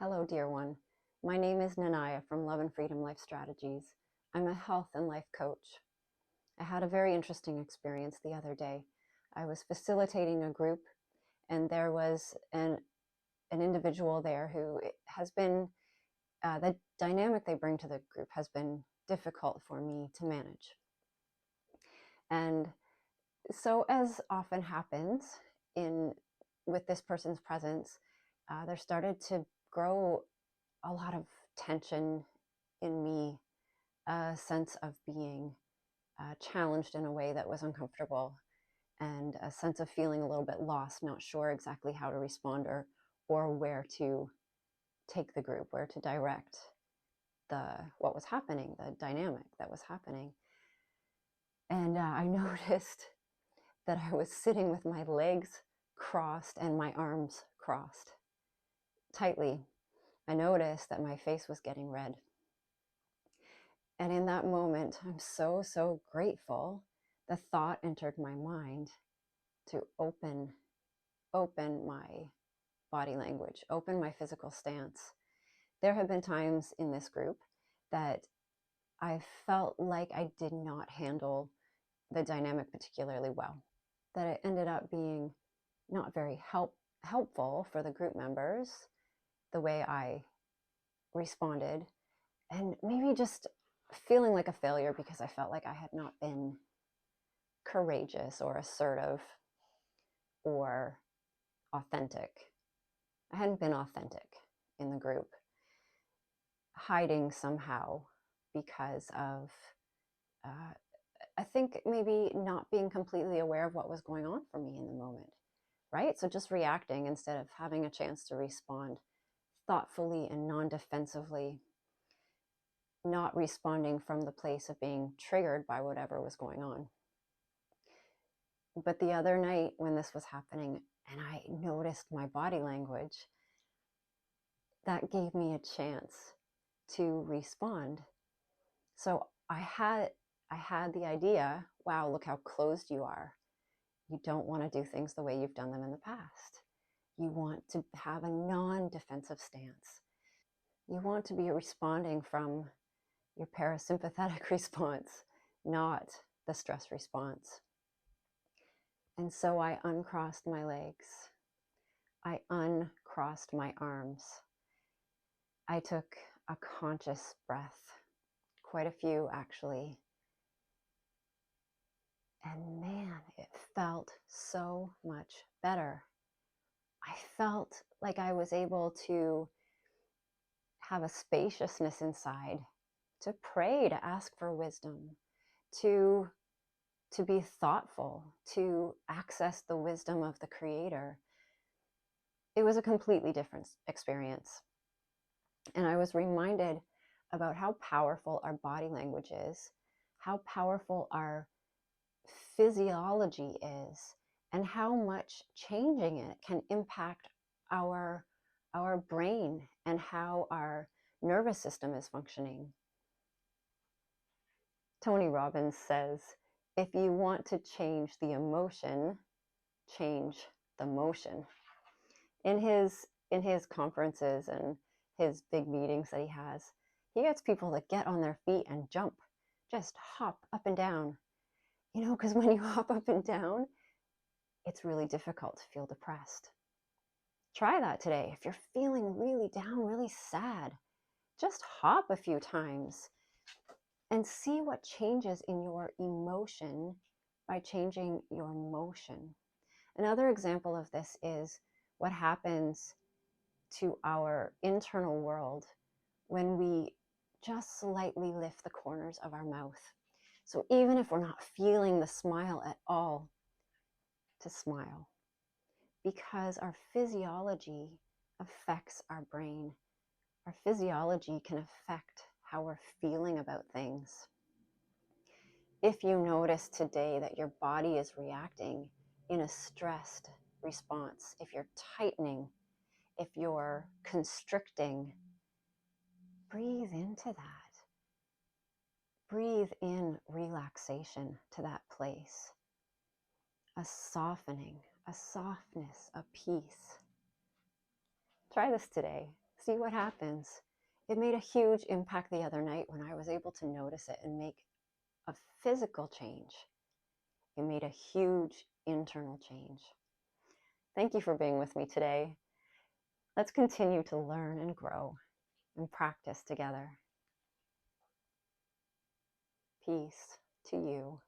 Hello, dear one. My name is Naniya from Love and Freedom Life Strategies. I'm a health and life coach. I had a very interesting experience the other day. I was facilitating a group, and there was an individual there who has been, the dynamic they bring to the group has been difficult for me to manage. And so, as often happens with this person's presence, there started to grow a lot of tension in me, a sense of being challenged in a way that was uncomfortable, and a sense of feeling a little bit lost, not sure exactly how to respond or where to take the group, where to direct what was happening, the dynamic that was happening. And I noticed that I was sitting with my legs crossed and my arms crossed tightly. I noticed that my face was getting red. And in that moment, I'm so grateful. The thought entered my mind to open my body language, open my physical stance. There have been times in this group that I felt like I did not handle the dynamic particularly well, that it ended up being not very helpful for the group members, the way I responded, and maybe just feeling like a failure because I felt like I had not been courageous or assertive or authentic. I hadn't been authentic in the group, hiding somehow because of, I think, maybe not being completely aware of what was going on for me in the moment, right? So just reacting instead of having a chance to respond thoughtfully and non-defensively, not responding from the place of being triggered by whatever was going on. But the other night when this was happening and I noticed my body language, that gave me a chance to respond. So I had the idea, wow, look how closed you are. You don't want to do things the way you've done them in the past. You want to have a non-defensive stance. You want to be responding from your parasympathetic response, not the stress response. And so I uncrossed my legs. I uncrossed my arms. I took a conscious breath, quite a few actually. And man, it felt so much better. I felt like I was able to have a spaciousness inside, to pray, to ask for wisdom, to be thoughtful, to access the wisdom of the Creator. It was a completely different experience. And I was reminded about how powerful our body language is, how powerful our physiology is, and how much changing it can impact our brain and how our nervous system is functioning. Tony Robbins says, if you want to change the emotion, change the motion. In his conferences and his big meetings that he gets people to get on their feet and jump, just hop up and down. Because when you hop up and down, it's really difficult to feel depressed. Try that today. If you're feeling really down, really sad, just hop a few times and see what changes in your emotion by changing your motion. Another example of this is what happens to our internal world when we just slightly lift the corners of our mouth. So even if we're not feeling the smile at all, to smile, because our physiology affects our brain. Our physiology can affect how we're feeling about things. If you notice today that your body is reacting in a stressed response, if you're tightening, if you're constricting, breathe into that. Breathe in relaxation to that place. A softening, a softness, a peace. Try this today. See what happens. It made a huge impact the other night when I was able to notice it and make a physical change. It made a huge internal change. Thank you for being with me today. Let's continue to learn and grow and practice together. Peace to you.